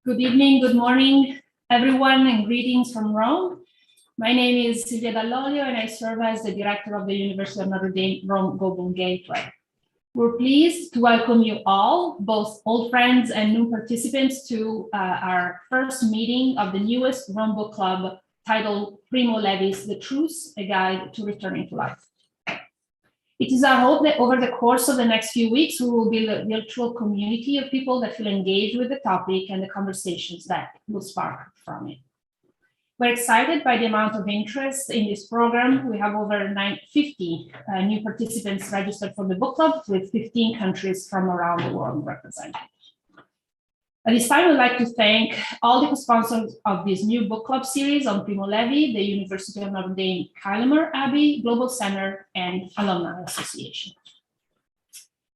Good evening, good morning, everyone, and greetings from Rome. My name is Silvia Dall'Olio, and I serve as the director of the University of Notre Dame Rome Global Gateway. We're pleased to welcome you all, both old friends and new participants, to our first meeting of the newest Rome Book Club titled Primo Levi's The Truce, A Guide to Returning to Life. It is our hope that over the course of the next few weeks, we will build a virtual community of people that feel engaged with the topic and the conversations that will spark from it. We're excited by the amount of interest in this program. We have over 950 new participants registered for the book club, with 15 countries from around the world represented. At this time, I'd like to thank all the co-sponsors of this new book club series on Primo Levi, the University of Notre Dame Kylemmer Abbey, Global Center, and Alumni Association.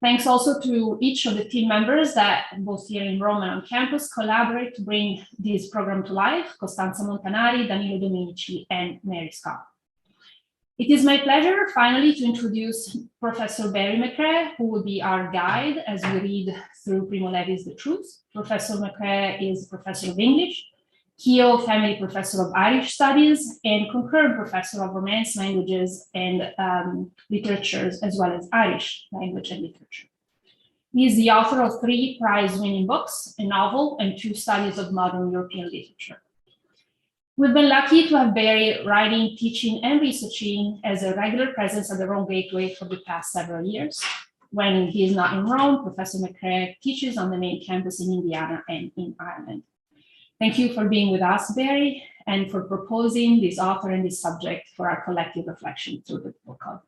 Thanks also to each of the team members that, both here in Rome and on campus, collaborate to bring this program to life: Costanza Montanari, Danilo Dominici, and Mary Scott. It is my pleasure finally to introduce Professor Barry Mcrae, who will be our guide as we read through Primo Levi's The Truce. Professor Mcrae is Professor of English, Keogh Family Professor of Irish Studies, and concurrent Professor of Romance Languages and Literatures, as well as Irish Language and Literature. He is the author of 3 prize-winning books, a novel, and 2 studies of modern European literature. We've been lucky to have Barry writing, teaching, and researching as a regular presence at the Rome Gateway for the past several years. When he is not in Rome, Professor Mcrae teaches on the main campus in Indiana and in Ireland. Thank you for being with us, Barry, and for proposing this author and this subject for our collective reflection through the book club.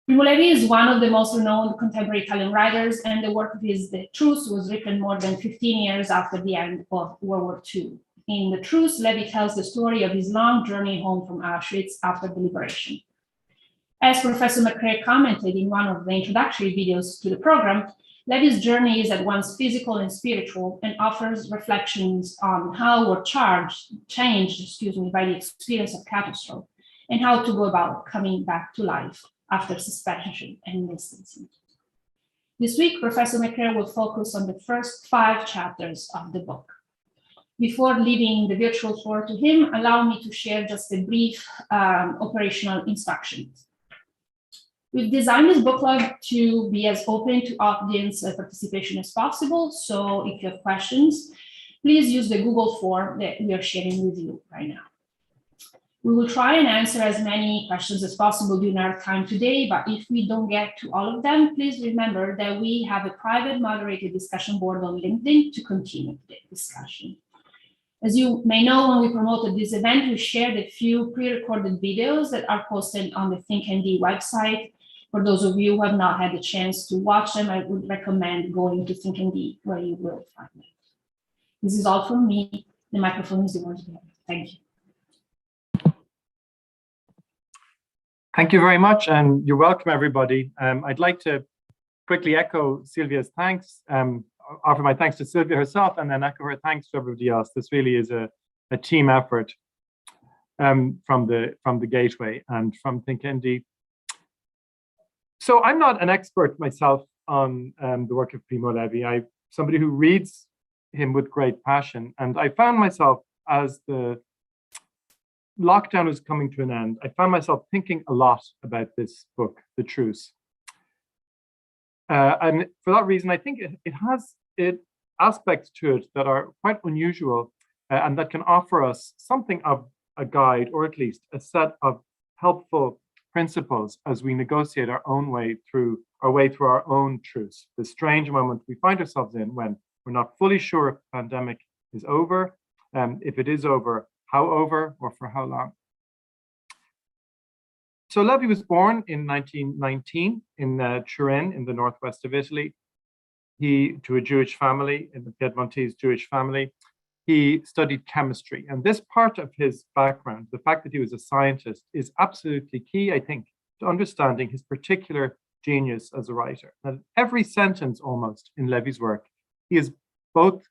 Primo Levi is one of the most renowned contemporary Italian writers, and the work of his The Truce was written more than 15 years after the end of World War II. In The Truce, Levi tells the story of his long journey home from Auschwitz after the liberation. As Professor Mcrae commented in one of the introductory videos to the program, Levi's journey is at once physical and spiritual, and offers reflections on how we're changed by the experience of catastrophe, and how to go about coming back to life after suspension and distancing. This week, Professor Mcrae will focus on the first 5 chapters of the book. Before leaving the virtual floor to him, allow me to share just a brief operational instructions. We've designed this book club to be as open to audience participation as possible. So if you have questions, please use the Google form that we are sharing with you right now. We will try and answer as many questions as possible during our time today, but if we don't get to all of them, please remember that we have a private moderated discussion board on LinkedIn to continue the discussion. As you may know, when we promoted this event, we shared a few pre-recorded videos that are posted on the ThinkND website. For those of you who have not had the chance to watch them, I would recommend going to ThinkND, where you will find them. This is all from me. The microphone is yours. Thank you. Thank you very much, and you're welcome, everybody. I'd like to quickly echo Silvia's thanks, offer my thanks to Silvia herself, and then echo her thanks to everybody else. This really is a team effort from the Gateway and from ThinkND. So I'm not an expert myself on the work of Primo Levi. I'm somebody who reads him with great passion, and I found myself, as the lockdown was coming to an end, I found myself thinking a lot about this book, The Truce. And for that reason, I think it has aspects to it that are quite unusual and that can offer us something of a guide, or at least a set of helpful principles as we negotiate our way through our own truce, the strange moment we find ourselves in when we're not fully sure if the pandemic is over, if it is over, how over, or for how long. So Levi was born in 1919 in Turin, in the northwest of Italy. To a Jewish family, in the Piedmontese Jewish family. He studied chemistry, and this part of his background, the fact that he was a scientist, is absolutely key, I think, to understanding his particular genius as a writer. And every sentence almost in Levi's work, he is both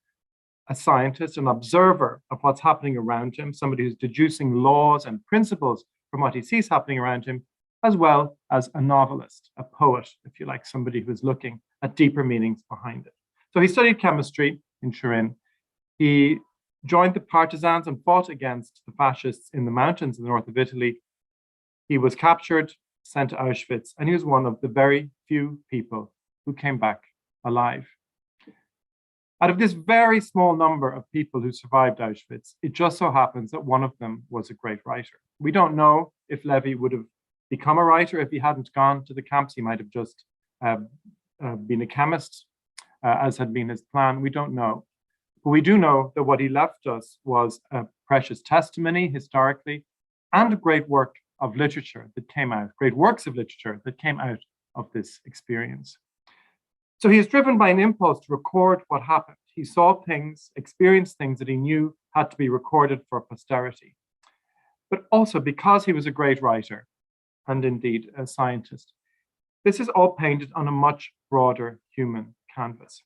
a scientist, an observer of what's happening around him, somebody who's deducing laws and principles from what he sees happening around him, as well as a novelist, a poet, if you like, somebody who's looking at deeper meanings behind it. So he studied chemistry in Turin. He joined the partisans and fought against the fascists in the mountains in the north of Italy. He was captured, sent to Auschwitz, and he was one of the very few people who came back alive. Out of this very small number of people who survived Auschwitz, it just so happens that one of them was a great writer. We don't know if Levi would have become a writer if he hadn't gone to the camps. He might have just been a chemist, as had been his plan. We don't know. But we do know that what he left us was a precious testimony historically and a great work of literature that came out, great works of literature that came out of this experience. So he is driven by an impulse to record what happened. He saw things, experienced things that he knew had to be recorded for posterity. But also because he was a great writer and indeed a scientist, this is all painted on a much broader human canvas.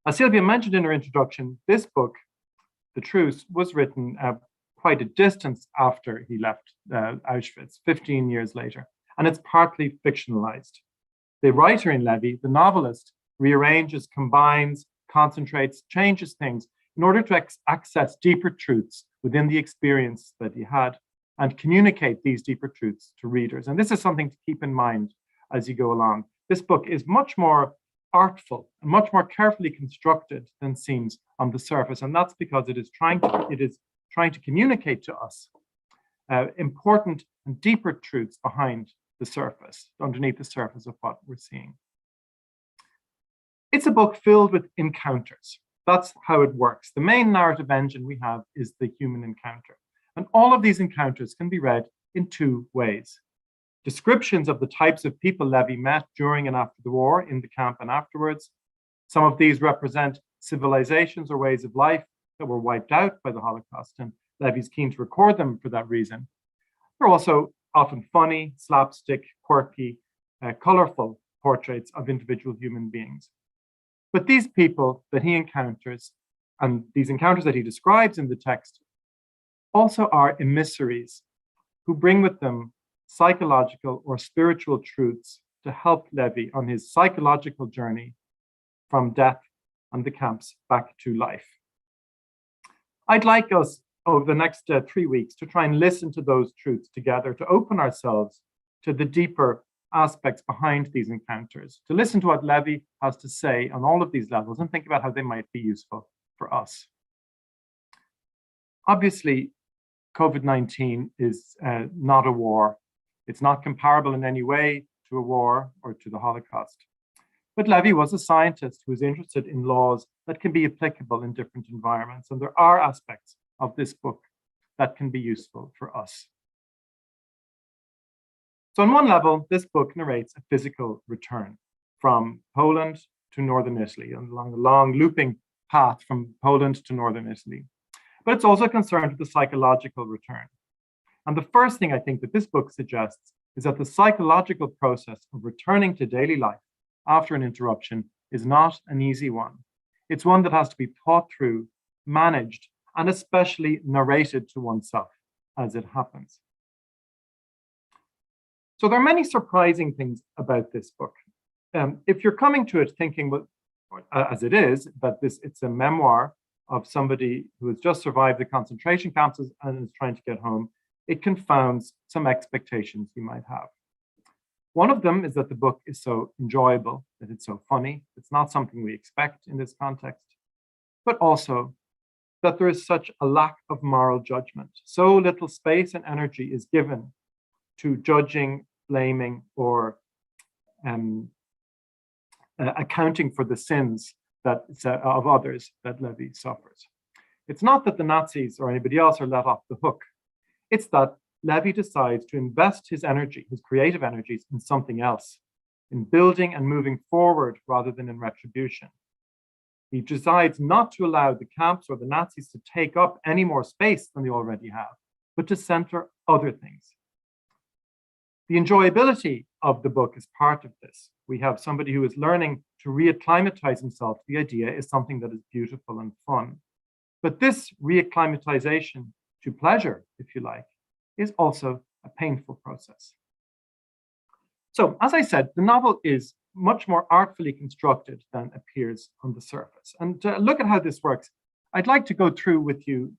As Sylvia mentioned in her introduction, this book, The Truce, was written quite a distance after he left Auschwitz, 15 years later, and it's partly fictionalized. The writer in Levi, the novelist, rearranges, combines, concentrates, changes things in order to access deeper truths within the experience that he had and communicate these deeper truths to readers. And this is something to keep in mind as you go along. This book is much more artful and much more carefully constructed than seems on the surface. And that's because it is trying to communicate to us important and deeper truths behind the surface, underneath the surface of what we're seeing. It's a book filled with encounters. That's how it works. The main narrative engine we have is the human encounter. And all of these encounters can be read in two ways. Descriptions of the types of people Levi met during and after the war, in the camp and afterwards. Some of these represent civilizations or ways of life that were wiped out by the Holocaust, and Levi's keen to record them for that reason. They're also often funny, slapstick, quirky, colorful portraits of individual human beings. But these people that he encounters, and these encounters that he describes in the text, also are emissaries who bring with them psychological or spiritual truths to help Levi on his psychological journey from death and the camps back to life. I'd like us over the next 3 weeks to try and listen to those truths together, to open ourselves to the deeper aspects behind these encounters, to listen to what Levi has to say on all of these levels and think about how they might be useful for us. Obviously, COVID-19 is not a war. It's not comparable in any way to a war or to the Holocaust. But Levi was a scientist who was interested in laws that can be applicable in different environments. And there are aspects of this book that can be useful for us. So on one level, this book narrates a physical return from Poland to northern Italy, along a long looping path from Poland to northern Italy. But it's also concerned with the psychological return. And the first thing I think that this book suggests is that the psychological process of returning to daily life after an interruption is not an easy one. It's one that has to be thought through, managed, and especially narrated to oneself as it happens. So there are many surprising things about this book. If you're coming to it thinking, well, as it is, that it's a memoir of somebody who has just survived the concentration camps and is trying to get home, it confounds some expectations you might have. One of them is that the book is so enjoyable, that it's so funny. It's not something we expect in this context, but also that there is such a lack of moral judgment. So little space and energy is given to judging, blaming, or accounting for the sins of others that Levi suffers. It's not that the Nazis or anybody else are let off the hook. It's that Levi decides to invest his energy, his creative energies, in something else, in building and moving forward rather than in retribution. He decides not to allow the camps or the Nazis to take up any more space than they already have, but to center other things. The enjoyability of the book is part of this. We have somebody who is learning to reacclimatize himself to the idea is something that is beautiful and fun. But this reacclimatization to pleasure, if you like, is also a painful process. So, as I said, the novel is much more artfully constructed than appears on the surface. And to look at how this works, I'd like to go through with you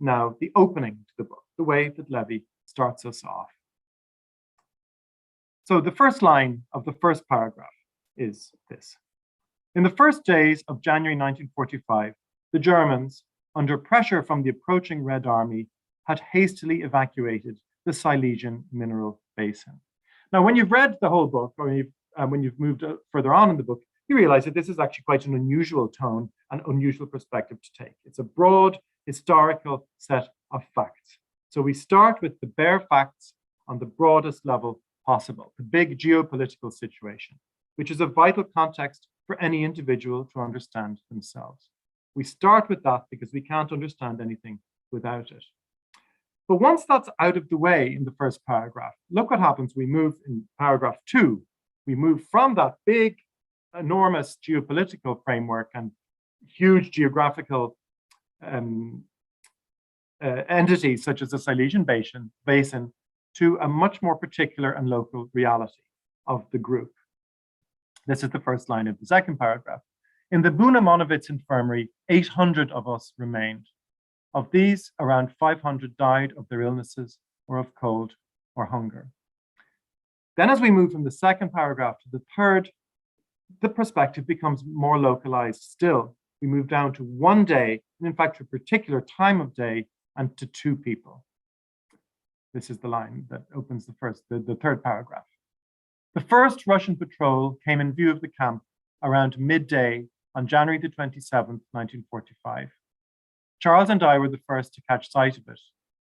now the opening to the book, the way that Levi starts us off. So the first line of the first paragraph is this. In the first days of January 1945, the Germans, under pressure from the approaching Red Army, had hastily evacuated the Silesian mineral basin. Now, when you've read the whole book, or when you've moved further on in the book, you realize that this is actually quite an unusual tone and unusual perspective to take. It's a broad historical set of facts. So we start with the bare facts on the broadest level possible, the big geopolitical situation, which is a vital context for any individual to understand themselves. We start with that because we can't understand anything without it. But once that's out of the way in the first paragraph, look what happens. We move in paragraph 2. We move from that big, enormous geopolitical framework and huge geographical entities such as the Silesian basin to a much more particular and local reality of the group. This is the first line of the second paragraph. In the Bunamonovitz infirmary, 800 of us remained. Of these, around 500 died of their illnesses or of cold or hunger. Then as we move from the second paragraph to the third, the perspective becomes more localized still. We move down to one day, and in fact, to a particular time of day, and to 2 people. This is the line that opens the third paragraph. The first Russian patrol came in view of the camp around midday on January the 27th, 1945. Charles and I were the first to catch sight of it.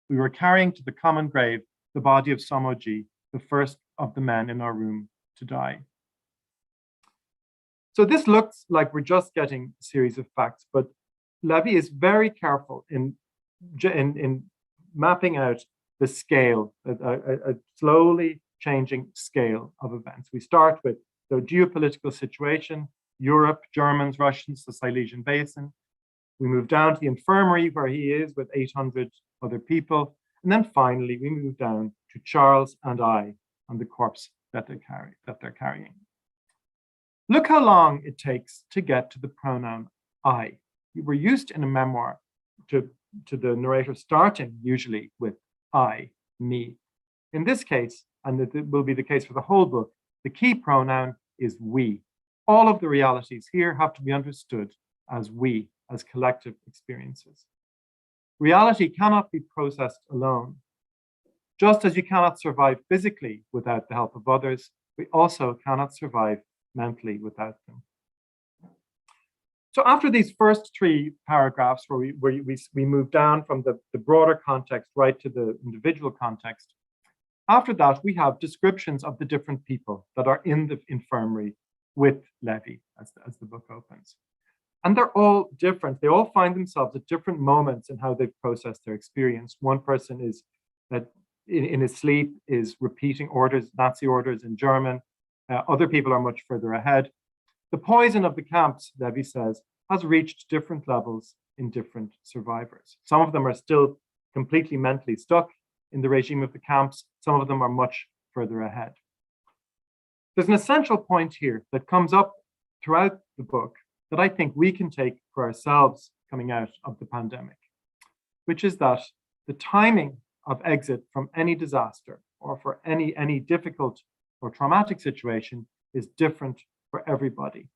We were carrying to the common grave the body of Somoji, the first of the men in our room to die. So this looks like we're just getting a series of facts, but Levi is very careful in mapping out the scale, a slowly changing scale of events. We start with the geopolitical situation, Europe, Germans, Russians, the Silesian basin. We move down to the infirmary where he is with 800 other people. And then finally, we move down to Charles and I and the corpse that they're carrying. Look how long it takes to get to the pronoun I. We're used in a memoir to the narrator starting usually with I, me. In this case, and it will be the case for the whole book, the key pronoun is we. All of the realities here have to be understood as we, as collective experiences. Reality cannot be processed alone. Just as you cannot survive physically without the help of others, we also cannot survive mentally without them. So after these first 3 paragraphs where we move down from the broader context right to the individual context, after that we have descriptions of the different people that are in the infirmary with Levi as the book opens. And they're all different. They all find themselves at different moments in how they've processed their experience. One person is that in his sleep is repeating orders, Nazi orders in German. Other people are much further ahead. The poison of the camps, Levi says, has reached different levels in different survivors. Some of them are still completely mentally stuck in the regime of the camps. Some of them are much further ahead. There's an essential point here that comes up throughout the book that I think we can take for ourselves coming out of the pandemic, which is that the timing of exit from any disaster or for any difficult or traumatic situation is different for everybody.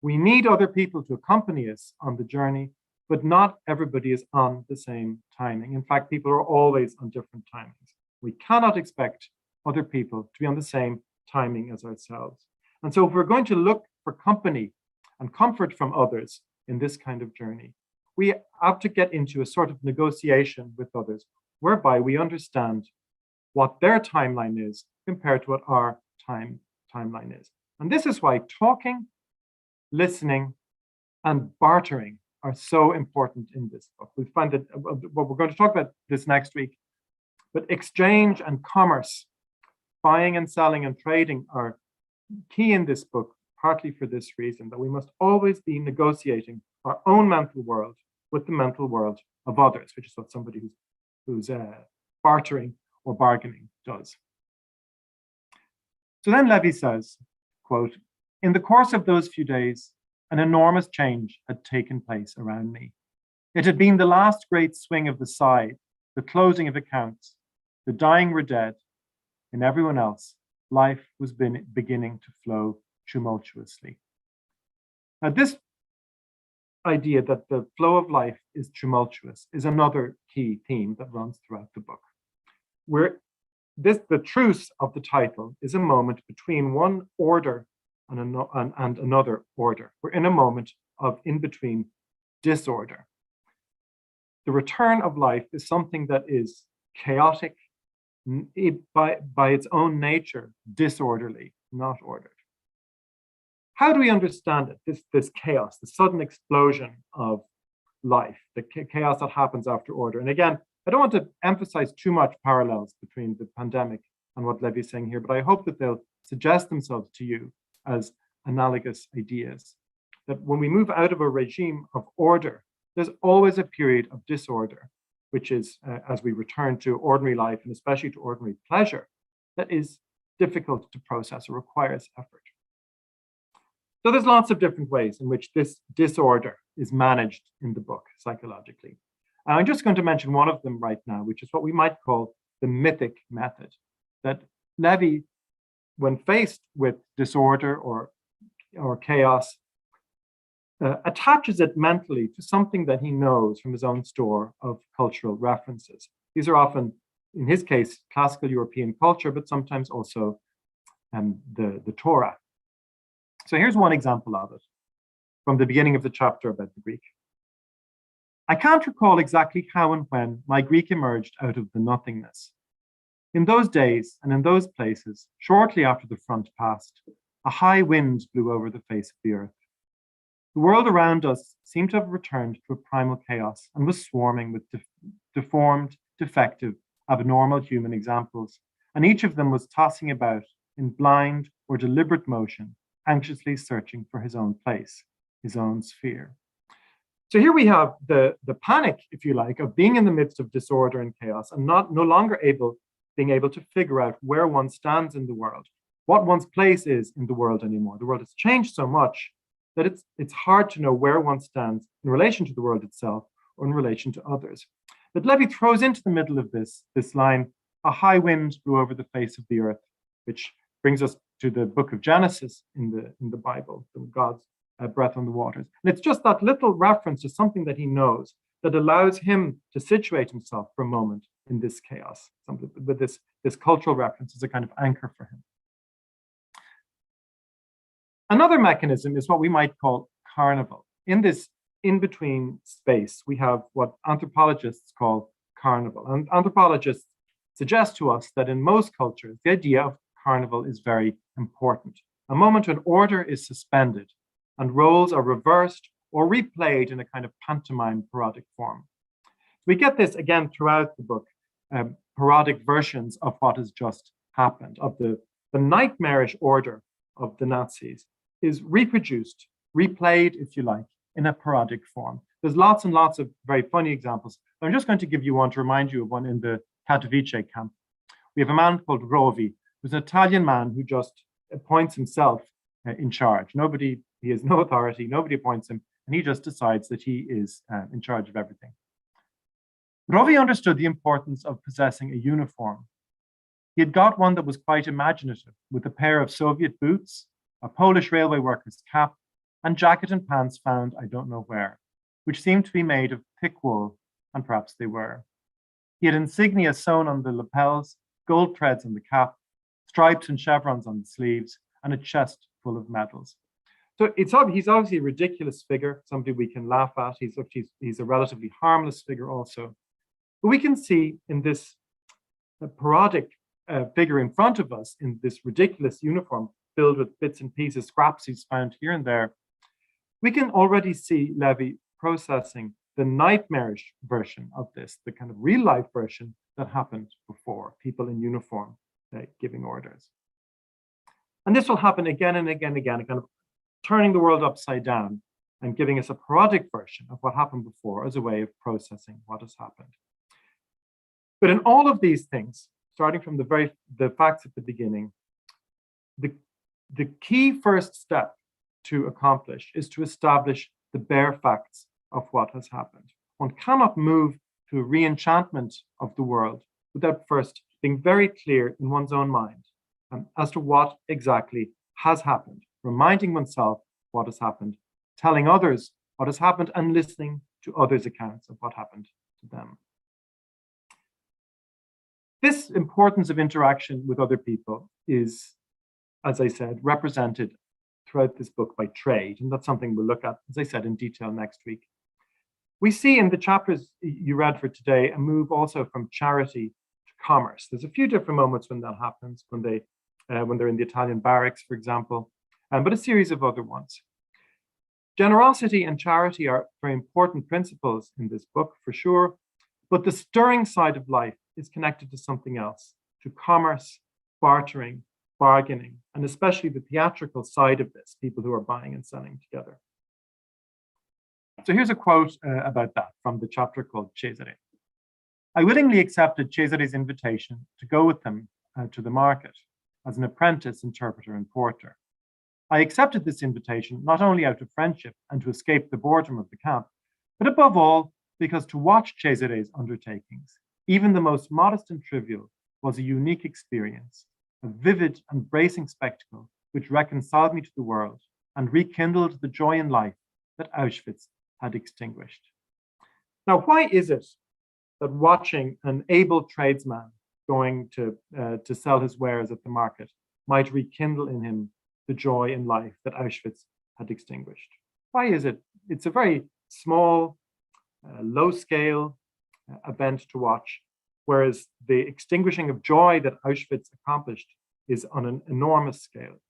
We need other people to accompany us on the journey, but not everybody is on the same timing. In fact, people are always on different timings. We cannot expect other people to be on the same timing as ourselves. And so if we're going to look for company and comfort from others in this kind of journey, we have to get into a sort of negotiation with others, whereby we understand what their timeline is compared to what our timeline is. And this is why talking, listening, and bartering are so important in this book. We find that well, we're going to talk about this next week, but exchange and commerce, buying and selling and trading are key in this book, partly for this reason, that we must always be negotiating our own mental world with the mental world of others, which is what somebody who's bartering or bargaining does. So then Levi says, quote, "In the course of those few days, an enormous change had taken place around me. It had been the last great swing of the scythe, the closing of accounts. The dying were dead. In everyone else, life was beginning to flow tumultuously. Now, this idea that the flow of life is tumultuous is another key theme that runs throughout the book. The truce of the title is a moment between one order and another order. We're in a moment of in-between disorder. The return of life is something that is chaotic, by its own nature, disorderly, not ordered. How do we understand it, this chaos, the sudden explosion of life, the chaos that happens after order? And again, I don't want to emphasize too much parallels between the pandemic and what Levi's saying here, but I hope that they'll suggest themselves to you as analogous ideas. That when we move out of a regime of order, there's always a period of disorder, which is as we return to ordinary life and especially to ordinary pleasure, that is difficult to process or requires effort. So there's lots of different ways in which this disorder is managed in the book psychologically. I'm just going to mention one of them right now, which is what we might call the mythic method. That Levi, when faced with disorder or chaos, attaches it mentally to something that he knows from his own store of cultural references. These are often, in his case, classical European culture, but sometimes also the Torah. So here's one example of it from the beginning of the chapter about the Greek. I can't recall exactly how and when my Greek emerged out of the nothingness. In those days and in those places, shortly after the front passed, a high wind blew over the face of the earth. The world around us seemed to have returned to a primal chaos and was swarming with deformed, defective, abnormal human examples, and each of them was tossing about in blind or deliberate motion, anxiously searching for his own place, his own sphere. So here we have the panic, if you like, of being in the midst of disorder and chaos and no longer being able to figure out where one stands in the world, what one's place is in the world anymore. The world has changed so much that it's hard to know where one stands in relation to the world itself or in relation to others. But Levi throws into the middle of this line, a high wind blew over the face of the earth, which brings us to the book of Genesis in the Bible, God's breath on the waters. And it's just that little reference to something that he knows that allows him to situate himself for a moment in this chaos. With this cultural reference is a kind of anchor for him. Another mechanism is what we might call carnival. In this in-between space, we have what anthropologists call carnival. And anthropologists suggest to us that in most cultures, the idea of carnival is very important. A moment when order is suspended and roles are reversed or replayed in a kind of pantomime parodic form. We get this again throughout the book, parodic versions of what has just happened, of the nightmarish order of the Nazis is reproduced, replayed, if you like, in a parodic form. There's lots and lots of very funny examples. I'm just going to give you one to remind you of one in the Katowice camp. We have a man called Rovi, who's an Italian man who just appoints himself in charge. He has no authority, nobody appoints him, and he just decides that he is in charge of everything. Rovi understood the importance of possessing a uniform. He had got one that was quite imaginative, with a pair of Soviet boots, a Polish railway worker's cap, and jacket and pants found I don't know where, which seemed to be made of thick wool, and perhaps they were. He had insignia sewn on the lapels, gold threads on the cap, stripes and chevrons on the sleeves, and a chest full of medals. So he's obviously a ridiculous figure, somebody we can laugh at. He's a relatively harmless figure also. But we can see in this parodic figure in front of us, in this ridiculous uniform filled with bits and pieces, scraps he's found here and there, we can already see Levi processing the nightmarish version of this, the kind of real life version that happened before, people in uniform giving orders. And this will happen again and again and again, kind of turning the world upside down and giving us a parodic version of what happened before as a way of processing what has happened. But in all of these things, starting from the facts at the beginning, the key first step to accomplish is to establish the bare facts of what has happened, one cannot move to a re-enchantment of the world without first being very clear in one's own mind as to what exactly has happened, reminding oneself what has happened, telling others what has happened, and listening to others' accounts of what happened to them. This importance of interaction with other people is, as I said, represented throughout this book by trade, and that's something we'll look at, as I said, in detail next week. We see in the chapters you read for today a move also from charity to commerce. There's a few different moments when that happens, when they're in the Italian barracks, for example, but a series of other ones. Generosity and charity are very important principles in this book, for sure, but the stirring side of life is connected to something else, to commerce, bartering, bargaining, and especially the theatrical side of this, people who are buying and selling together. So here's a quote about that from the chapter called Cesare. I willingly accepted Cesare's invitation to go with them to the market as an apprentice, interpreter, and porter. I accepted this invitation not only out of friendship and to escape the boredom of the camp, but above all, because to watch Cesare's undertakings, even the most modest and trivial, was a unique experience, a vivid and bracing spectacle which reconciled me to the world and rekindled the joy in life that Auschwitz had extinguished. Now, why is it that watching an able tradesman going to sell his wares at the market might rekindle in him the joy in life that Auschwitz had extinguished? Why is it? It's a very small, low-scale event to watch, whereas the extinguishing of joy that Auschwitz accomplished is on an enormous scale.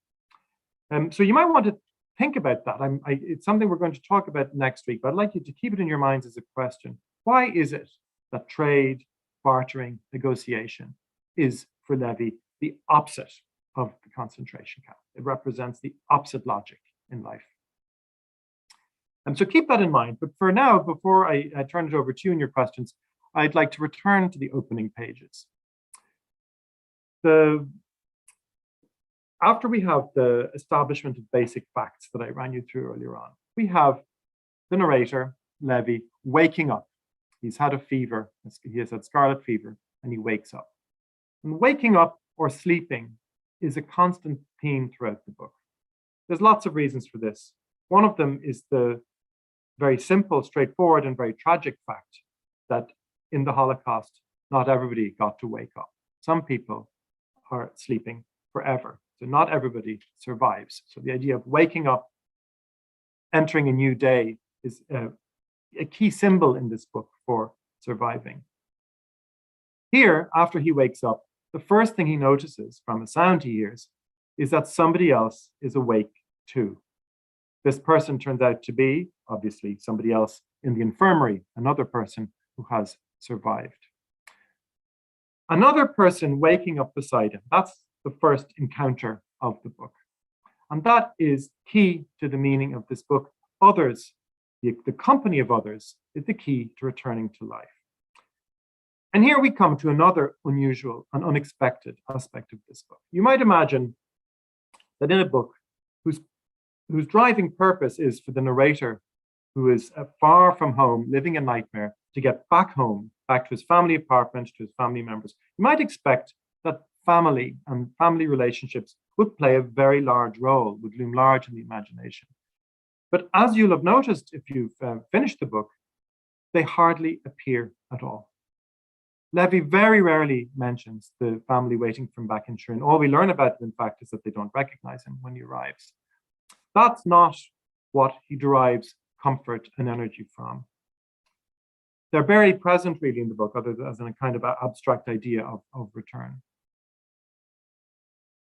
So you might want to think about that. It's something we're going to talk about next week, but I'd like you to keep it in your minds as a question. Why is it that trade, bartering, negotiation is, for Levi, the opposite of the concentration camp? It represents the opposite logic in life. And so keep that in mind. But for now, before I turn it over to you and your questions, I'd like to return to the opening pages. After we have the establishment of basic facts that I ran you through earlier on, we have the narrator, Levi, waking up. He's had a fever. He has had scarlet fever, and he wakes up. And waking up or sleeping is a constant theme throughout the book. There's lots of reasons for this. One of them is the very simple, straightforward, and very tragic fact that in the Holocaust, not everybody got to wake up. Some people are sleeping forever. So not everybody survives. So the idea of waking up, entering a new day is a key symbol in this book for surviving. Here, after he wakes up, the first thing he notices from a sound he hears is that somebody else is awake too. This person turns out to be, obviously, somebody else in the infirmary, another person who has survived. Another person waking up beside him, that's the first encounter of the book. And that is key to the meaning of this book. Others, the company of others, is the key to returning to life. And here we come to another unusual and unexpected aspect of this book. You might imagine that in a book whose driving purpose is for the narrator, who is far from home, living a nightmare, to get back home, back to his family apartment, to his family members, you might expect that family and family relationships would play a very large role, would loom large in the imagination. But as you'll have noticed if you've finished the book, they hardly appear at all. Levi very rarely mentions the family waiting for him back in Turin. All we learn about them, in fact, is that they don't recognize him when he arrives. That's not what he derives comfort and energy from. They're very present, really, in the book, other than as a kind of abstract idea of return.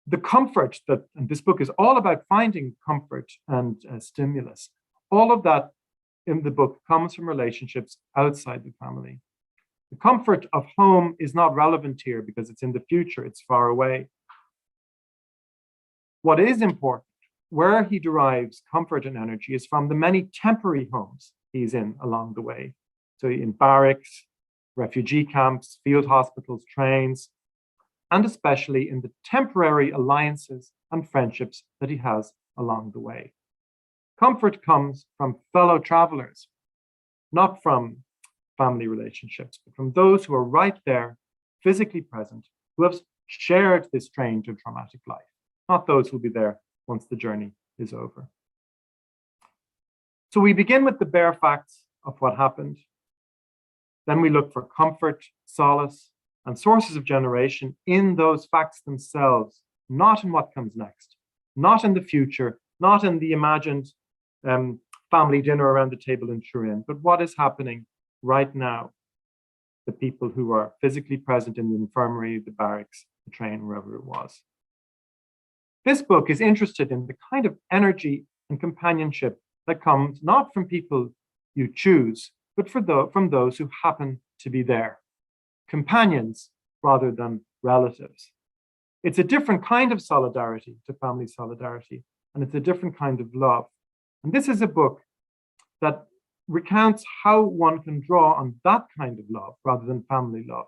The comfort that, and this book is all about finding comfort and stimulus. All of that in the book comes from relationships outside the family. The comfort of home is not relevant here because it's in the future, it's far away. What is important, where he derives comfort and energy, is from the many temporary homes he's in along the way. So in barracks, refugee camps, field hospitals, trains, and especially in the temporary alliances and friendships that he has along the way. Comfort comes from fellow travelers, not from family relationships, but from those who are right there, physically present, who have shared this strange and traumatic life, not those who will be there once the journey is over. So we begin with the bare facts of what happened. Then we look for comfort, solace, and sources of generation in those facts themselves, not in what comes next, not in the future, not in the imagined family dinner around the table in Turin, but what is happening right now. The people who are physically present in the infirmary, the barracks, the train, wherever it was. This book is interested in the kind of energy and companionship that comes not from people you choose, but from those who happen to be there. Companions rather than relatives. It's a different kind of solidarity to family solidarity, and it's a different kind of love. And this is a book that recounts how one can draw on that kind of love rather than family love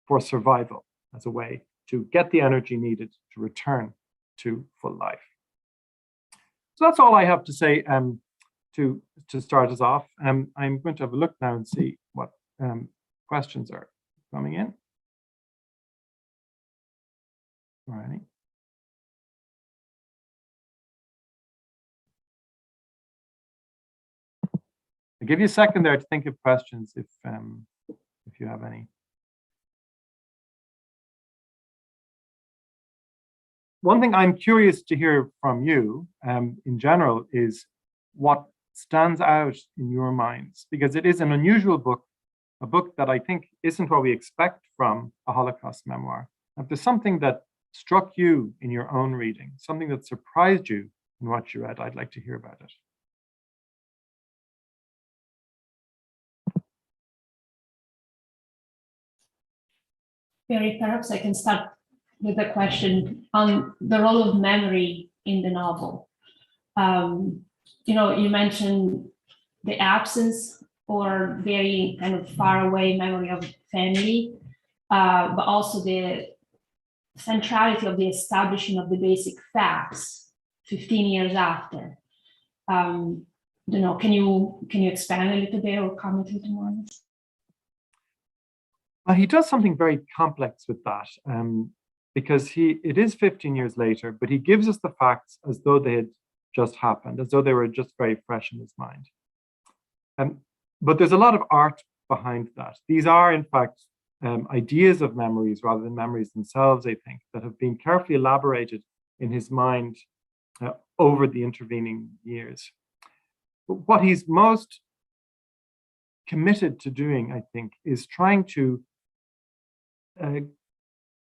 for survival as a way to get the energy needed to return to full life. So that's all I have to say to start us off. I'm going to have a look now and see what questions are coming in. All righty. I'll give you a second there to think of questions if you have any. One thing I'm curious to hear from you in general is what stands out in your minds, because it is an unusual book, a book that I think isn't what we expect from a Holocaust memoir. If there's something that struck you in your own reading, something that surprised you in what you read, I'd like to hear about it. Barry, perhaps I can start with a question on the role of memory in the novel. You mentioned the absence or very kind of far away memory of family, but also the centrality of the establishing of the basic facts 15 years after. Can you expand a little bit or comment a little more on this? Well, he does something very complex with that, because it is 15 years later, but he gives us the facts as though they had just happened, as though they were just very fresh in his mind. But there's a lot of art behind that. These are, in fact, ideas of memories rather than memories themselves, I think, that have been carefully elaborated in his mind over the intervening years. But what he's most committed to doing, I think, is trying to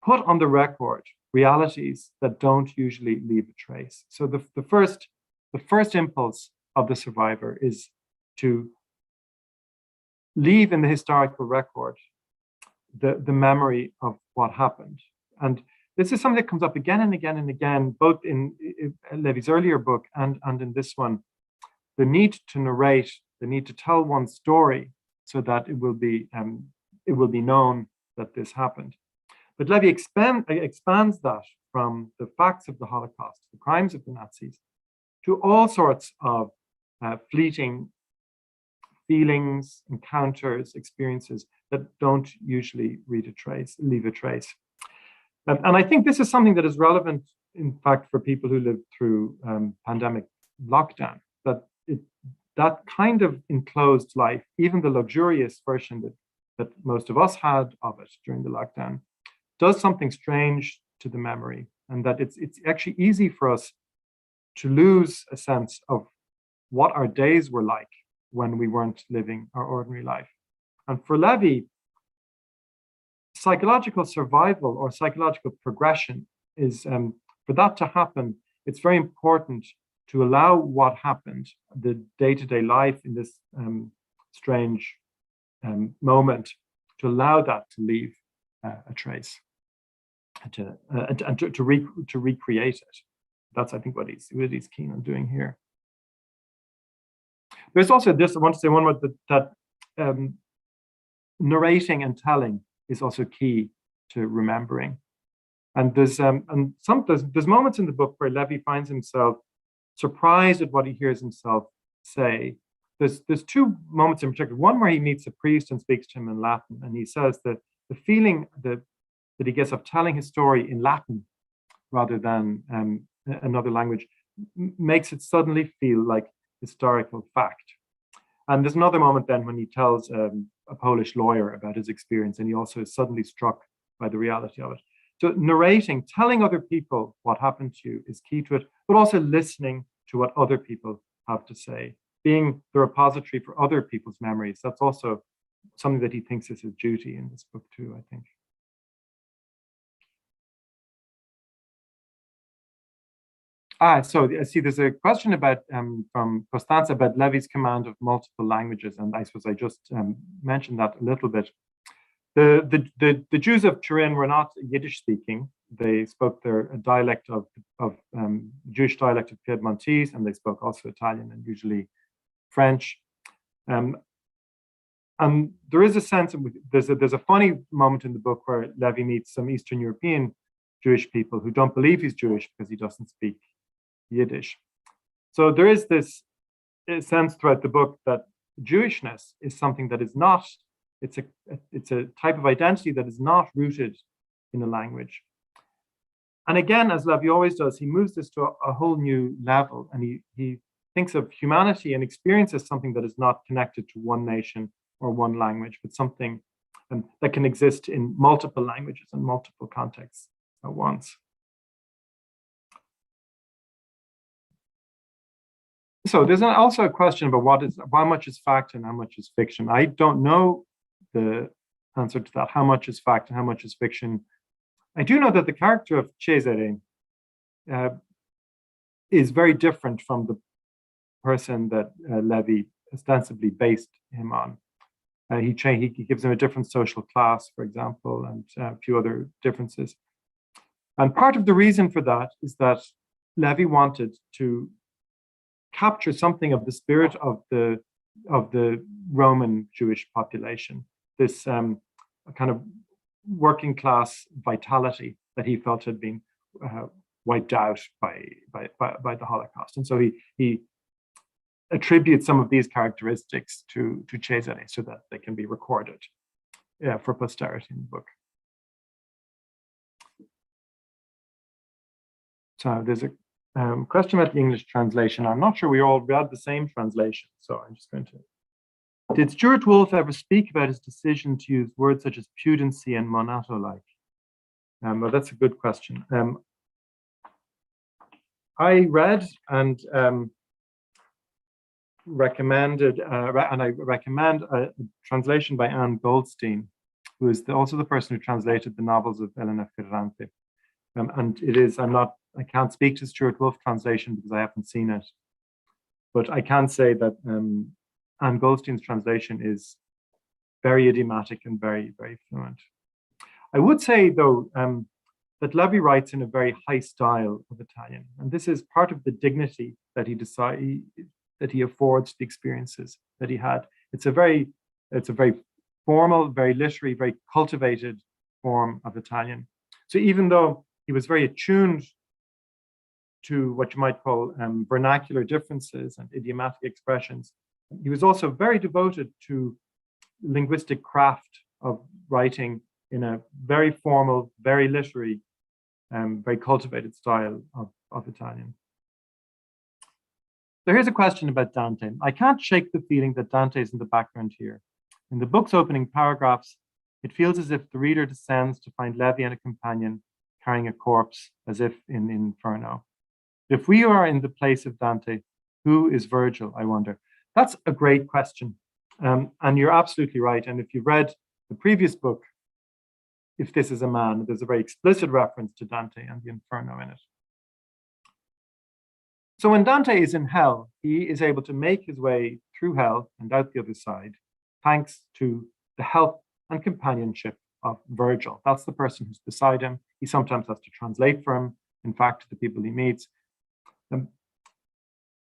put on the record realities that don't usually leave a trace. So the first impulse of the survivor is to leave in the historical record the memory of what happened. And this is something that comes up again and again and again, both in Levi's earlier book and in this one. The need to narrate, the need to tell one's story so that it will be known that this happened. But Levi expands that from the facts of the Holocaust, the crimes of the Nazis, to all sorts of fleeting feelings, encounters, experiences that don't usually leave a trace. And I think this is something that is relevant, in fact, for people who lived through pandemic lockdown, that kind of enclosed life, even the luxurious version that most of us had of it during the lockdown, does something strange to the memory, and that it's actually easy for us to lose a sense of what our days were like when we weren't living our ordinary life. And for Levi, psychological survival or psychological progression is, for that to happen, it's very important to allow what happened, the day-to-day life in this strange moment, to allow that to leave a trace, and to recreate it. That's, I think, what he's keen on doing here. There's also this, I want to say one word, that narrating and telling is also key to remembering. And there's moments in the book where Levi finds himself surprised at what he hears himself say, there's two moments in particular. One where he meets a priest and speaks to him in Latin, and he says that the feeling that he gets of telling his story in Latin rather than another language makes it suddenly feel like historical fact. And there's another moment then when he tells a Polish lawyer about his experience, and he also is suddenly struck by the reality of it. So narrating, telling other people what happened to you is key to it, but also listening to what other people have to say, being the repository for other people's memories. That's also something that he thinks is his duty in this book too, I think. So I see there's a question about from Costanza about Levi's command of multiple languages, and I suppose I just mentioned that a little bit. The Jews of Turin were not Yiddish speaking. They spoke their dialect of Jewish dialect of Piedmontese, and they spoke also Italian and usually French. And there is a sense of, there's a funny moment in the book where Levi meets some Eastern European Jewish people who don't believe he's Jewish because he doesn't speak Yiddish. So there is this sense throughout the book that Jewishness is something that is not, it's a type of identity that is not rooted in a language. And again, as Levi always does, he moves this to a whole new level, and he thinks of humanity and experience as something that is not connected to one nation or one language, but something that can exist in multiple languages and multiple contexts at once. So there's also a question about how much is fact and how much is fiction. I don't know the answer to that, how much is fact and how much is fiction. I do know that the character of Cesare is very different from the person that Levi ostensibly based him on. He gives him a different social class, for example, and a few other differences. And part of the reason for that is that Levi wanted to capture something of the spirit of the Roman Jewish population, this kind of working class vitality that he felt had been wiped out by the Holocaust. And so he attributes some of these characteristics to Cesare so that they can be recorded for posterity in the book. So there's a question about the English translation. I'm not sure we all read the same translation, so I'm just going to. Did Stuart Wolfe ever speak about his decision to use words such as pudency and monato-like? Well, that's a good question. I read and recommended, and I recommend a translation by Anne Goldstein, who is also the person who translated the novels of Elena Ferrante. And it is, I can't speak to Stuart Wolfe translation because I haven't seen it, but I can say that Anne Goldstein's translation is very idiomatic and very, very fluent. I would say, though, that Levi writes in a very high style of Italian, and this is part of the dignity that he affords the experiences that he had. It's a very formal, very literary, very cultivated form of Italian. So even though he was very attuned to what you might call vernacular differences and idiomatic expressions, he was also very devoted to linguistic craft of writing in a very formal, very literary, very cultivated style of Italian. So here's a question about Dante. I can't shake the feeling that Dante is in the background here. In the book's opening paragraphs, it feels as if the reader descends to find Levi and a companion carrying a corpse, as if in Inferno. If we are in the place of Dante, who is Virgil, I wonder? That's a great question. And you're absolutely right. And if you've read the previous book, If This Is a Man, there's a very explicit reference to Dante and the Inferno in it. So when Dante is in hell, he is able to make his way through hell and out the other side, thanks to the help and companionship of Virgil. That's the person who's beside him. He sometimes has to translate for him, in fact, to the people he meets.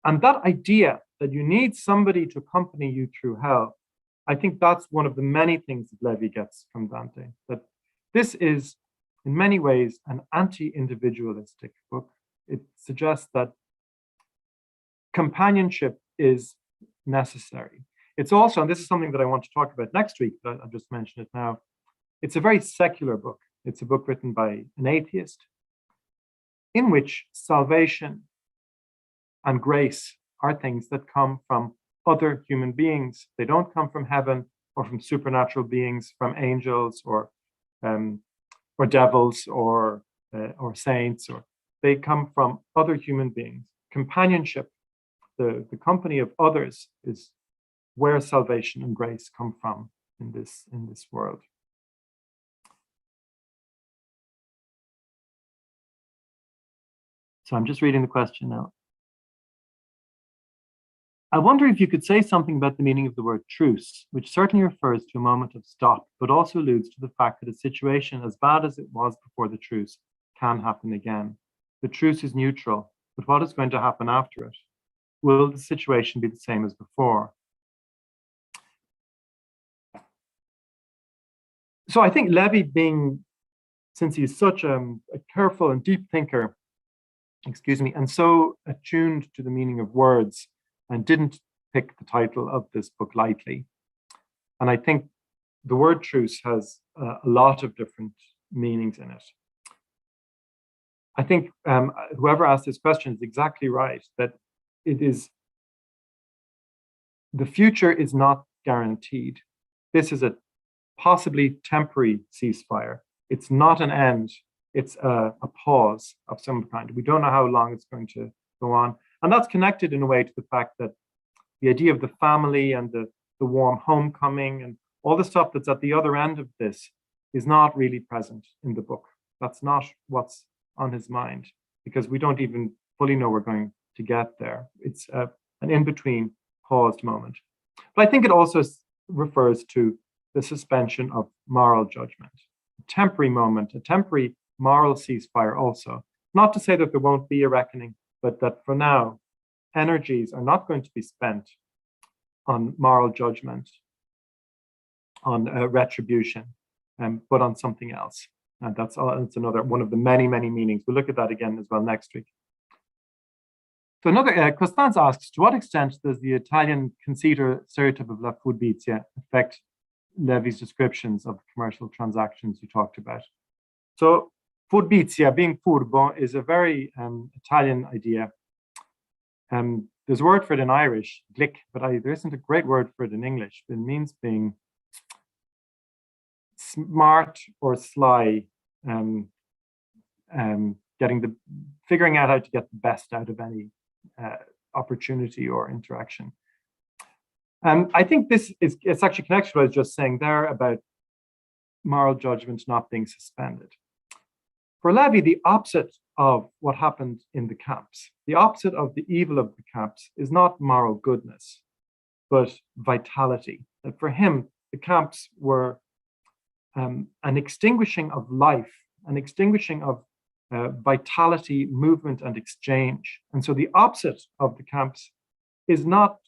And that idea that you need somebody to accompany you through hell, I think that's one of the many things that Levi gets from Dante, that this is in many ways an anti-individualistic book. It suggests that companionship is necessary. It's also, and this is something that I want to talk about next week, but I'll just mention it now. It's a very secular book. It's a book written by an atheist in which salvation and grace are things that come from other human beings. They don't come from heaven or from supernatural beings, from angels or devils or saints, or they come from other human beings. Companionship, the company of others, is where salvation and grace come from in this world. So I'm just reading the question now. I wonder if you could say something about the meaning of the word truce, which certainly refers to a moment of stop, but also alludes to the fact that a situation as bad as it was before the truce can happen again. The truce is neutral, but what is going to happen after it? Will the situation be the same as before? So I think Levi, since he's such a careful and deep thinker, and so attuned to the meaning of words, and didn't pick the title of this book lightly. And I think the word truce has a lot of different meanings in it. I think whoever asked this question is exactly right, that the future is not guaranteed. This is a possibly temporary ceasefire. It's not an end, it's a pause of some kind. We don't know how long it's going to go on. And that's connected in a way to the fact that the idea of the family and the warm homecoming and all the stuff that's at the other end of this is not really present in the book. That's not what's on his mind, because we don't even fully know we're going to get there. It's an in-between paused moment. But I think it also refers to the suspension of moral judgment, a temporary moment, a temporary moral ceasefire also. Not to say that there won't be a reckoning, but that for now, energies are not going to be spent on moral judgment, on retribution, but on something else. And that's another one of the many, many meanings. We'll look at that again as well next week. So another, Costanza asks, to what extent does the Italian conceit or stereotype of la furbizia affect Levi's descriptions of the commercial transactions you talked about? So furbizia, being furbo, is a very Italian idea. There's a word for it in Irish, glick, but there isn't a great word for it in English. It means being smart or sly, figuring out how to get the best out of any opportunity or interaction. I think it's actually connected to what I was just saying there about moral judgment not being suspended. For Levi, the opposite of what happened in the camps, the opposite of the evil of the camps, is not moral goodness, but vitality. That for him, the camps were an extinguishing of life, an extinguishing of vitality, movement, and exchange. And so the opposite of the camps is not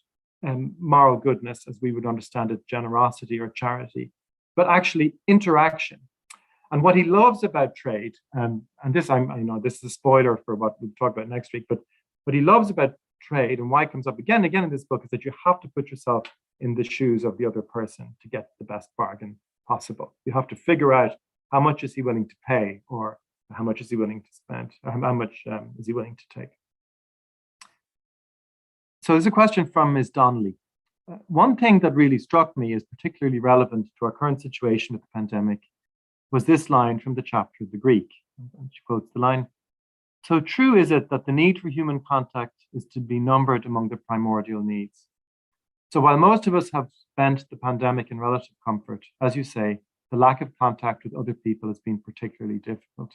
moral goodness, as we would understand it, generosity or charity, but actually interaction. And what he loves about trade, and this I know this is a spoiler for what we'll talk about next week, but what he loves about trade and why it comes up again and again in this book is that you have to put yourself in the shoes of the other person to get the best bargain possible. You have to figure out how much is he willing to pay, or how much is he willing to spend, or how much is he willing to take. So there's a question from Ms. Donnelly. One thing that really struck me as particularly relevant to our current situation with the pandemic was this line from the chapter, The Greek. And she quotes the line, "So true is it that the need for human contact is to be numbered among the primordial needs. So while most of us have spent the pandemic in relative comfort, as you say, the lack of contact with other people has been particularly difficult.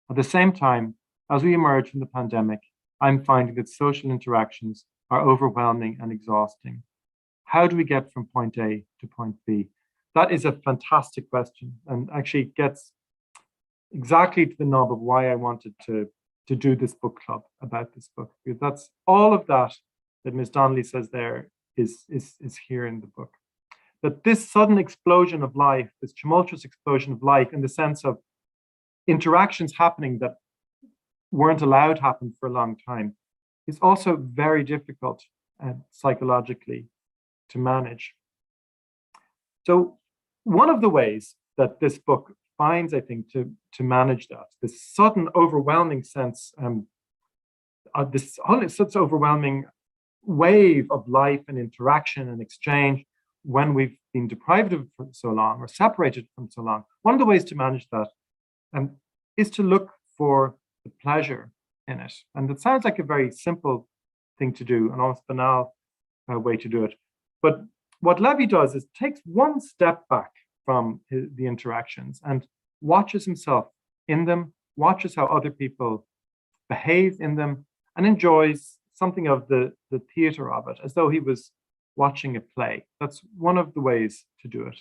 At the same time, as we emerge from the pandemic, I'm finding that social interactions are overwhelming and exhausting. How do we get from point A to point B?" That is a fantastic question, and actually gets exactly to the nub of why I wanted to do this book club about this book, because that's all of that Ms. Donnelly says there is here in the book. That this sudden explosion of life, this tumultuous explosion of life, in the sense of interactions happening that weren't allowed to happen for a long time, is also very difficult psychologically to manage. So one of the ways that this book finds, I think, to manage that, this sudden overwhelming sense, such overwhelming wave of life and interaction and exchange when we've been deprived of it for so long or separated from so long. One of the ways to manage that is to look for the pleasure in it. And it sounds like a very simple thing to do, an almost banal way to do it. But what Levi does is takes one step back from the interactions and watches himself in them, watches how other people behave in them, and enjoys something of the theater of it, as though he was watching a play. That's one of the ways to do it.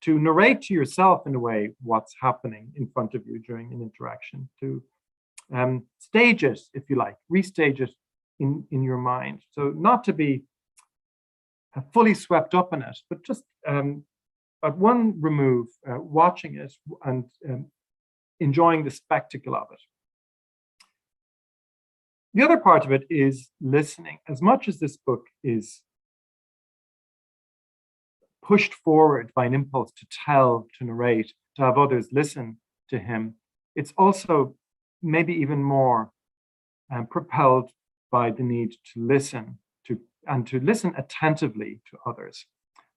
To narrate to yourself, in a way, what's happening in front of you during an interaction, to stage it, if you like, restage it in your mind. So not to be fully swept up in it, but just at one remove, watching it and enjoying the spectacle of it. The other part of it is listening. As much as this book is pushed forward by an impulse to tell, to narrate, to have others listen to him, it's also maybe even more propelled by the need to listen and to listen attentively to others.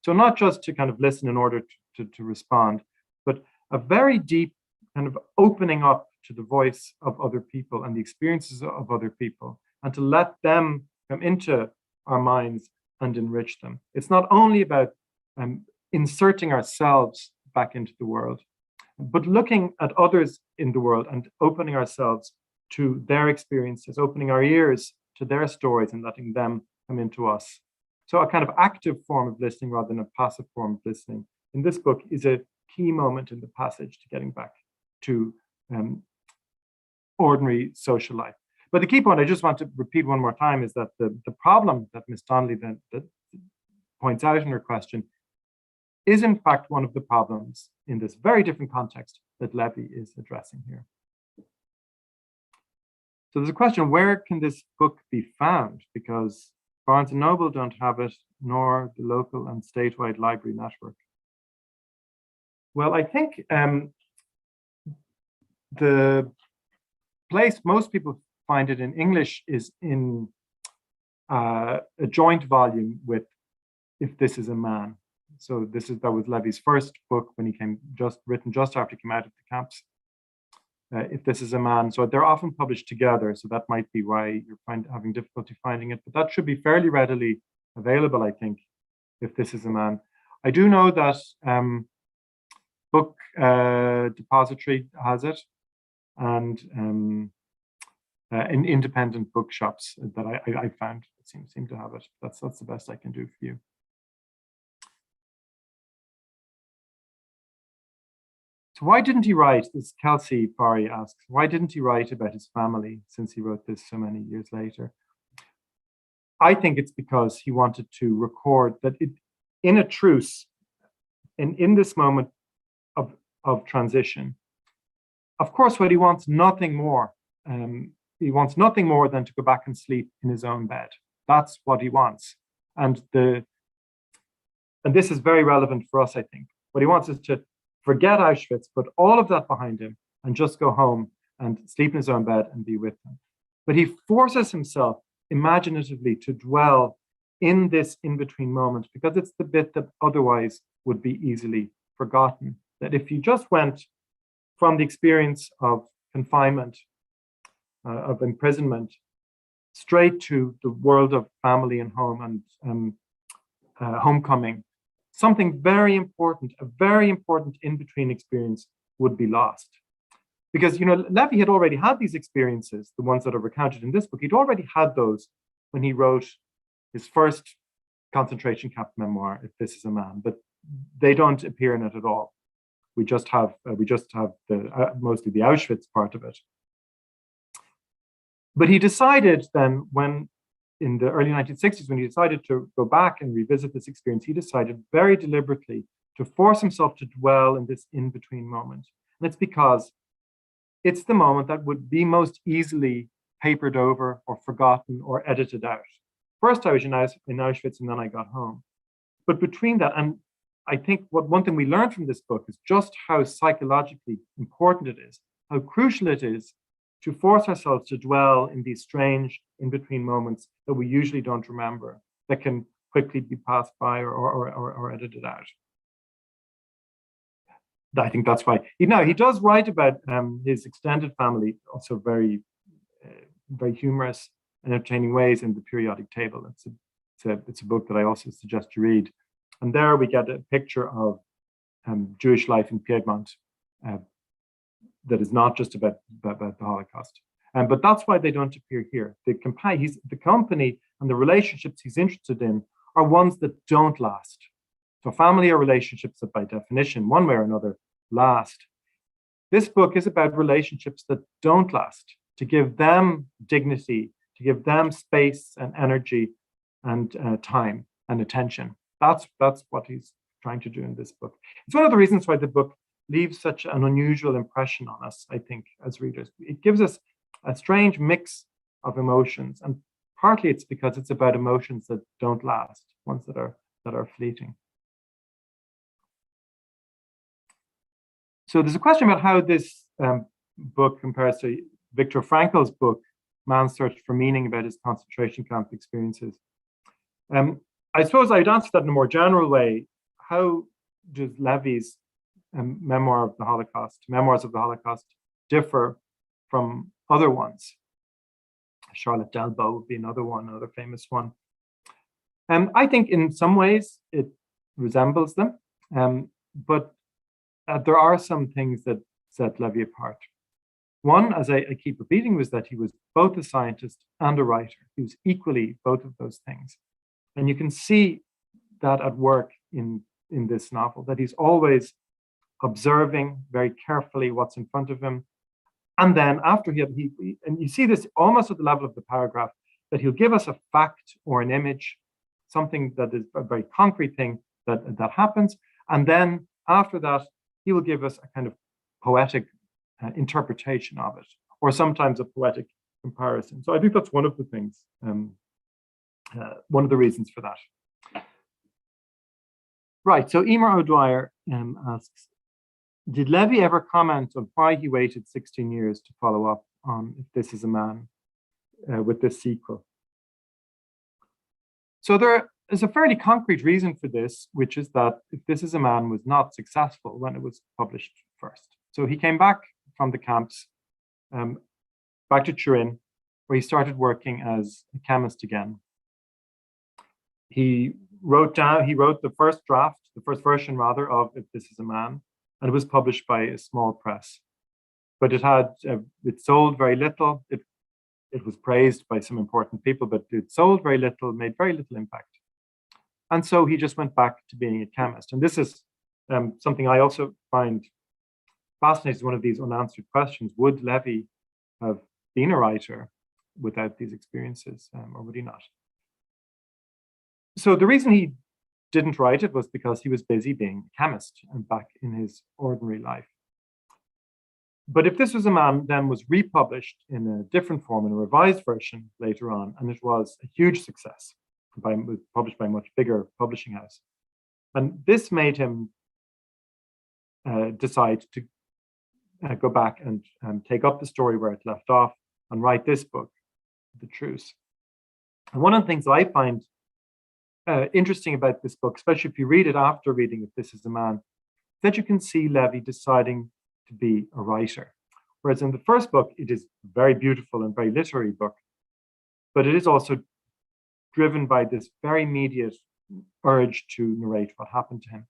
So not just to kind of listen in order to respond, but a very deep kind of opening up to the voice of other people and the experiences of other people, and to let them come into our minds and enrich them. It's not only about inserting ourselves back into the world, but looking at others in the world and opening ourselves to their experiences, opening our ears to their stories and letting them come into us. So a kind of active form of listening rather than a passive form of listening in this book is a key moment in the passage to getting back to ordinary social life. But the key point I just want to repeat one more time is that the problem that Ms. Donnelly then points out in her question is in fact one of the problems in this very different context that Levi is addressing here. So there's a question, where can this book be found? Because Barnes & Noble don't have it, nor the local and statewide library network. Well, I think the place most people find it in English is in a joint volume with If This Is a Man. So that was Levi's first book when he written just after he came out of the camps. If This Is a Man. So they're often published together. So that might be why you're having difficulty finding it. But that should be fairly readily available, I think, If This Is a Man. I do know that Book Depository has it, and in independent bookshops that I found seem to have it. That's the best I can do for you. So why didn't he write, this Kelsey Barry asks, why didn't he write about his family since he wrote this so many years later? I think it's because he wanted to record that in a truce, in this moment of transition, of course, what he wants nothing more. He wants nothing more than to go back and sleep in his own bed. That's what he wants. And this is very relevant for us, I think. What he wants is to forget Auschwitz, put all of that behind him, and just go home and sleep in his own bed and be with them. But he forces himself imaginatively to dwell in this in-between moment, because it's the bit that otherwise would be easily forgotten. That if you just went from the experience of confinement, of imprisonment, straight to the world of family and home and homecoming, something very important, a very important in-between experience would be lost. Because, Levi had already had these experiences, the ones that are recounted in this book. He'd already had those when he wrote his first concentration camp memoir, If This Is a Man, but they don't appear in it at all. We just have mostly the Auschwitz part of it. But he decided then, when in the early 1960s, when he decided to go back and revisit this experience, he decided very deliberately to force himself to dwell in this in-between moment. And it's because it's the moment that would be most easily papered over or forgotten or edited out. first I was in Auschwitz and then I got home. But between that, and I think one thing we learned from this book is just how psychologically important it is, how crucial it is to force ourselves to dwell in these strange in-between moments that we usually don't remember, that can quickly be passed by or edited out. I think that's why. He does write about his extended family, also very, very humorous and entertaining ways in the periodic table. It's a book that I also suggest you read. And there we get a picture of Jewish life in Piedmont that is not just about the Holocaust. But that's why they don't appear here. The company and the relationships he's interested in are ones that don't last. So family are relationships that by definition, one way or another, last. This book is about relationships that don't last, to give them dignity, to give them space and energy and time and attention. That's what he's trying to do in this book. It's one of the reasons why the book leaves such an unusual impression on us, I think, as readers. It gives us a strange mix of emotions, and partly it's because it's about emotions that don't last, ones that are fleeting. So there's a question about how this book compares to Viktor Frankl's book, Man's Search for Meaning, about his concentration camp experiences. I suppose I'd answer that in a more general way. How does Levi's memoirs of the Holocaust, differ from other ones? Charlotte Delbo would be another famous one. I think in some ways it resembles them, but there are some things that set Levi apart. One, as I keep repeating, was that he was both a scientist and a writer. He was equally both of those things. And you can see that at work in this novel, that he's always observing very carefully what's in front of him. And then after and you see this almost at the level of the paragraph, that he'll give us a fact or an image, something that is a very concrete thing that happens. And then after that, he will give us a kind of poetic interpretation of it, or sometimes a poetic comparison. So I think that's one of the things, one of the reasons for that. Right, so Emer O'Dwyer asks, did Levi ever comment on why he waited 16 years to follow up on If This Is a Man with this sequel? So there is a fairly concrete reason for this, which is that If This Is a Man was not successful when it was published first. So he came back from the camps, back to Turin, where he started working as a chemist again. He wrote the first draft, the first version rather, of If This Is a Man, and it was published by a small press. But it sold very little. It was praised by some important people, but it sold very little, made very little impact. And so he just went back to being a chemist. And this is something I also find fascinating, one of these unanswered questions. Would Levi have been a writer without these experiences, or would he not? So the reason he didn't write it was because he was busy being a chemist and back in his ordinary life. But If This Was a Man then was republished in a different form, in a revised version later on, and it was a huge success. It was published by a much bigger publishing house. And this made him decide to go back and take up the story where it left off and write this book, The Truce. And one of the things that I find interesting about this book, especially if you read it after reading If This Is a Man, that you can see Levi deciding to be a writer. Whereas in the first book, it is a very beautiful and very literary book, but it is also driven by this very immediate urge to narrate what happened to him.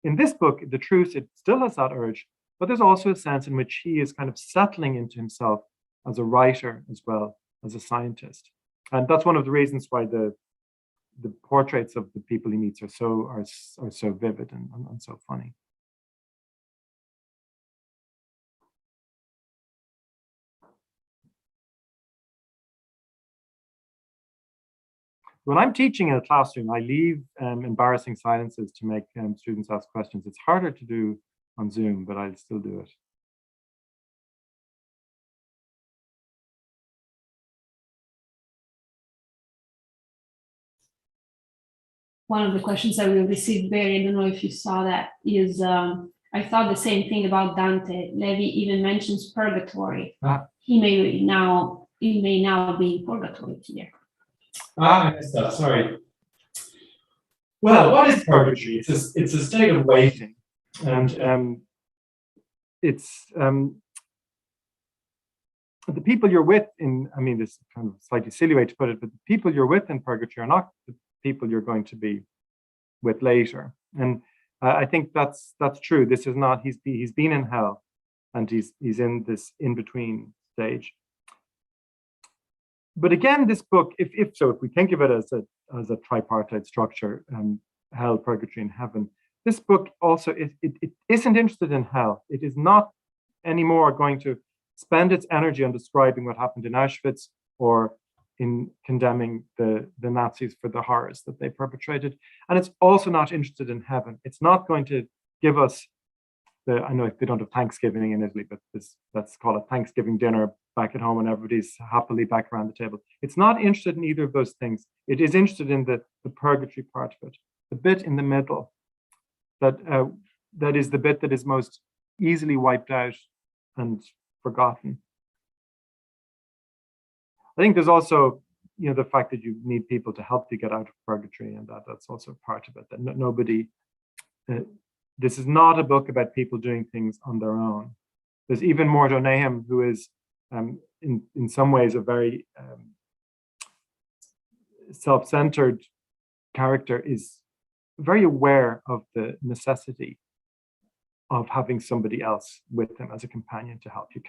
In this book, The Truce, it still has that urge, but there's also a sense in which he is kind of settling into himself as a writer as well as a scientist. And that's one of the reasons why the portraits of the people he meets are so vivid and so funny. When I'm teaching in a classroom, I leave embarrassing silences to make students ask questions. It's harder to do on Zoom, but I'll still do it. one of the questions that we received, Barry, I don't know if you saw that, is I thought the same thing about Dante. Levi even mentions purgatory. He may now be in purgatory here. I missed that, sorry. Well, what is purgatory? It's a state of waiting. And it's the people you're with in, I mean, this is kind of a slightly silly way to put it, but the people you're with in purgatory are not the people you're going to be with later. And I think that's true. This is not, he's been in hell and he's in this in-between stage. But again, this book, if we think of it as a tripartite structure, hell, purgatory, and heaven, this book also it isn't interested in hell. It is not anymore going to spend its energy on describing what happened in Auschwitz or in condemning the Nazis for the horrors that they perpetrated. And it's also not interested in heaven. It's not going to give us I know they don't have Thanksgiving in Italy, but let's call it Thanksgiving dinner back at home and everybody's happily back around the table. It's not interested in either of those things. It is interested in the purgatory part of it, the bit in the middle that is the bit that is most easily wiped out and forgotten. I think there's also, the fact that you need people to help you get out of purgatory, and that's also part of it. That nobody. This is not a book about people doing things on their own. There's even Mort O'Nahum, who is in some ways a very self-centered character, is very aware of the necessity of having somebody else with them as a companion to help. You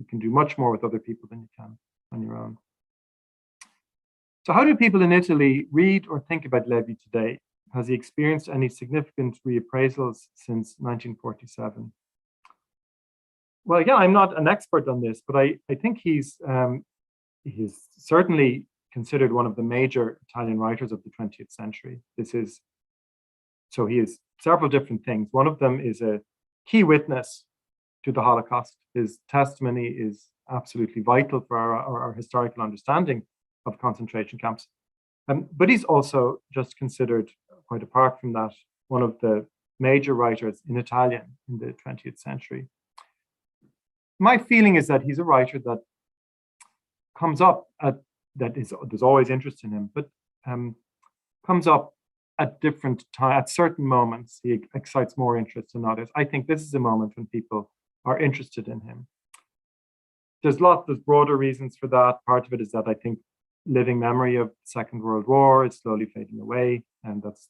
can do much more with other people than you can on your own. So how do people in Italy read or think about Levi today? Has he experienced any significant reappraisals since 1947? Well, again, I'm not an expert on this, but I think he's certainly considered one of the major Italian writers of the 20th century. So he is several different things. One of them is a key witness to the Holocaust. His testimony is absolutely vital for our historical understanding of concentration camps. But he's also just considered, quite apart from that, one of the major writers in Italian in the 20th century. My feeling is that he's a writer that comes up there's always interest in him, but comes up at different times, at certain moments. He excites more interest than others. I think this is a moment when people are interested in him. There's broader reasons for that. Part of it is that I think living memory of the Second World War is slowly fading away, and that's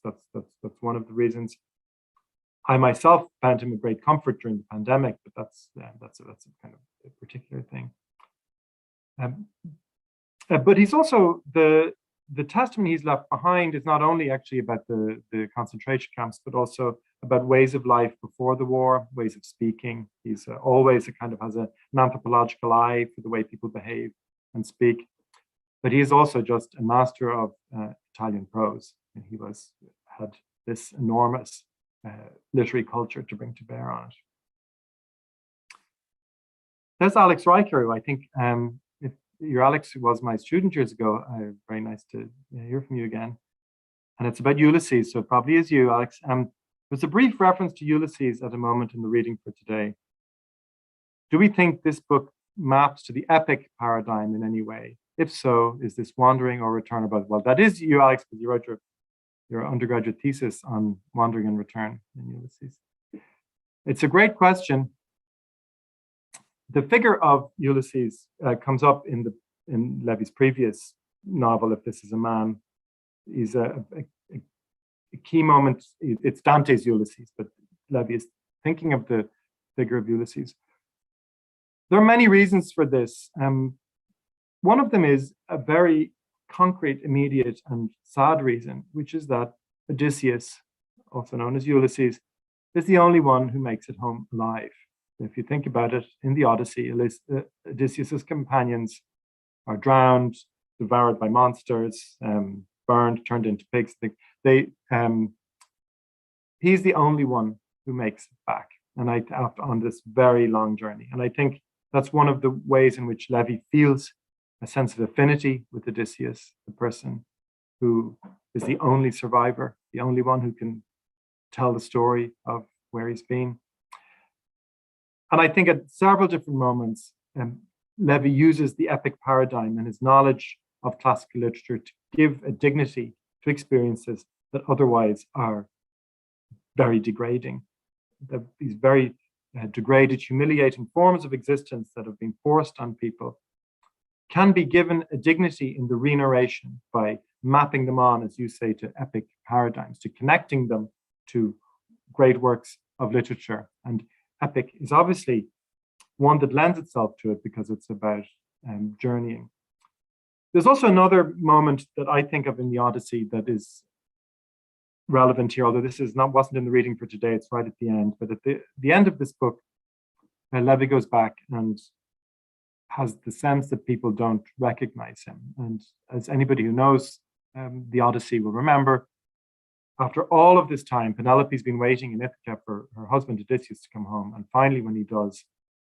one of the reasons. I myself found him a great comfort during the pandemic, but that's a kind of a particular thing. But he's also the testimony he's left behind is not only actually about the concentration camps, but also about ways of life before the war, ways of speaking. He's always has an anthropological eye for the way people behave and speak. But he is also just a master of Italian prose, and he had this enormous literary culture to bring to bear on it. There's Alex Riker, who I think, if you're Alex, who was my student years ago, very nice to hear from you again. And it's about Ulysses, so it probably is you, Alex. There's a brief reference to Ulysses at a moment in the reading for today. Do we think this book maps to the epic paradigm in any way? If so, is this wandering or return about? Well, that is you, Alex, because you wrote your undergraduate thesis on wandering and return in Ulysses. It's a great question. The figure of Ulysses comes up in Levi's previous novel, If This Is a Man. He's a key moment. It's Dante's Ulysses, but Levi is thinking of the figure of Ulysses. There are many reasons for this. One of them is a very concrete, immediate, and sad reason, which is that Odysseus, also known as Ulysses, is the only one who makes it home alive. If you think about it, in the Odyssey, Odysseus's companions are drowned, devoured by monsters, burned, turned into pigs. He's the only one who makes it back, and on this very long journey. And I think that's one of the ways in which Levi feels a sense of affinity with Odysseus, the person who is the only survivor the only one who can tell the story of where he's been. And I think at several different moments, Levi uses the epic paradigm and his knowledge of classical literature to give a dignity to experiences that otherwise are very degrading. These very degraded, humiliating forms of existence that have been forced on people can be given a dignity in the re-narration by mapping them on, as you say, to epic paradigms, to connecting them to great works of literature. And epic is obviously one that lends itself to it because it's about journeying. There's also another moment that I think of in the Odyssey that is relevant here, although this wasn't in the reading for today, it's right at the end. But at the end of this book, Levi goes back and has the sense that people don't recognize him. And as anybody who knows the Odyssey will remember, after all of this time, Penelope's been waiting in Ithaca for her husband Odysseus to come home. And finally, when he does,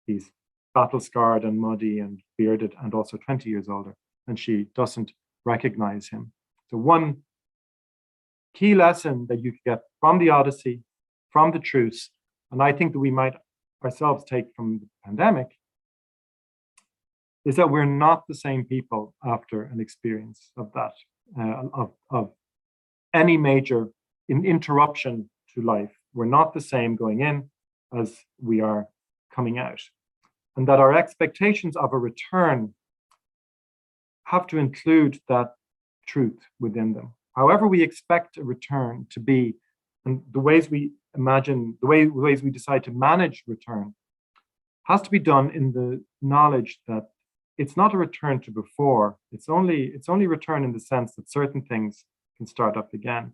he's battle-scarred and muddy and bearded and also 20 years older, and she doesn't recognize him. So one key lesson that you get from the Odyssey, from the Truce, and I think that we might ourselves take from the pandemic, is that we're not the same people after an experience of that, of any major interruption to life. We're not the same going in as we are coming out. And that our expectations of a return have to include that truth within them. However we expect a return to be, and the ways we imagine, the ways we decide to manage return, has to be done in the knowledge that it's not a return to before. It's only return in the sense that certain things can start up again.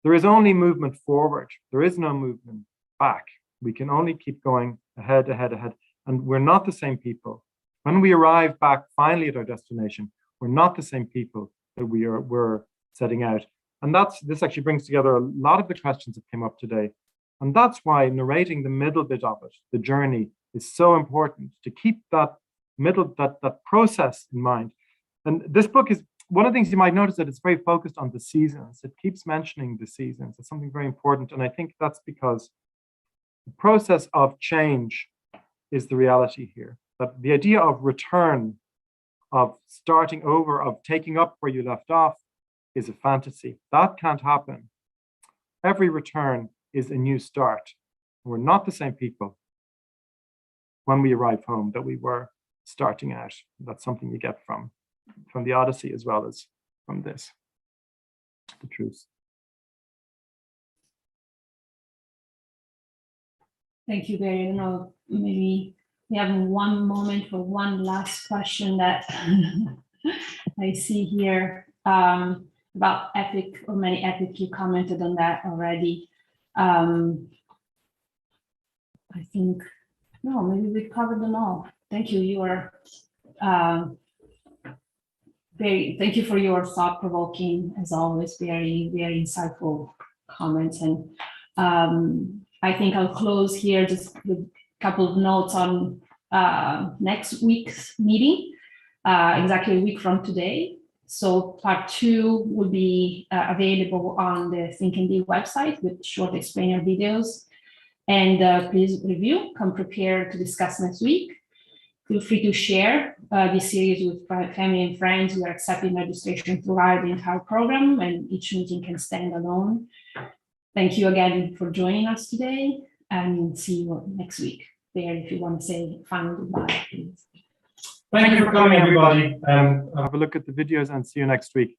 There is only movement forward. There is no movement back. We can only keep going ahead, ahead, ahead. And we're not the same people. When we arrive back finally at our destination, we're not the same people that we're setting out. And this actually brings together a lot of the questions that came up today. And that's why narrating the middle bit of it, the journey, is so important, to keep that middle, that process in mind. And this book is, one of the things you might notice that it's very focused on the seasons. It keeps mentioning the seasons. It's something very important. And I think that's because the process of change is the reality here. That the idea of return, of starting over, of taking up where you left off, is a fantasy. That can't happen. Every return is a new start. We're not the same people when we arrive home that we were starting out. That's something you get from the Odyssey as well as from this, the Truce. Thank you, Barry. I don't know, maybe we have one moment for one last question that I see here about epic, or many epic. You commented on that already. I think, no, maybe we covered them all. Thank you. You are thank you for your thought-provoking, as always, very, very insightful comments. And I think I'll close here just with a couple of notes on next week's meeting, exactly a week from today. So part 2 will be available on the Think and Be website with short explainer videos. And please review, come prepared to discuss next week. Feel free to share this series with family and friends. We are accepting registration throughout the entire program, and each meeting can stand alone. Thank you again for joining us today, and see you next week. There, if you want to say final goodbye, please. Thank you for coming, everybody. Have a look at the videos and see you next week.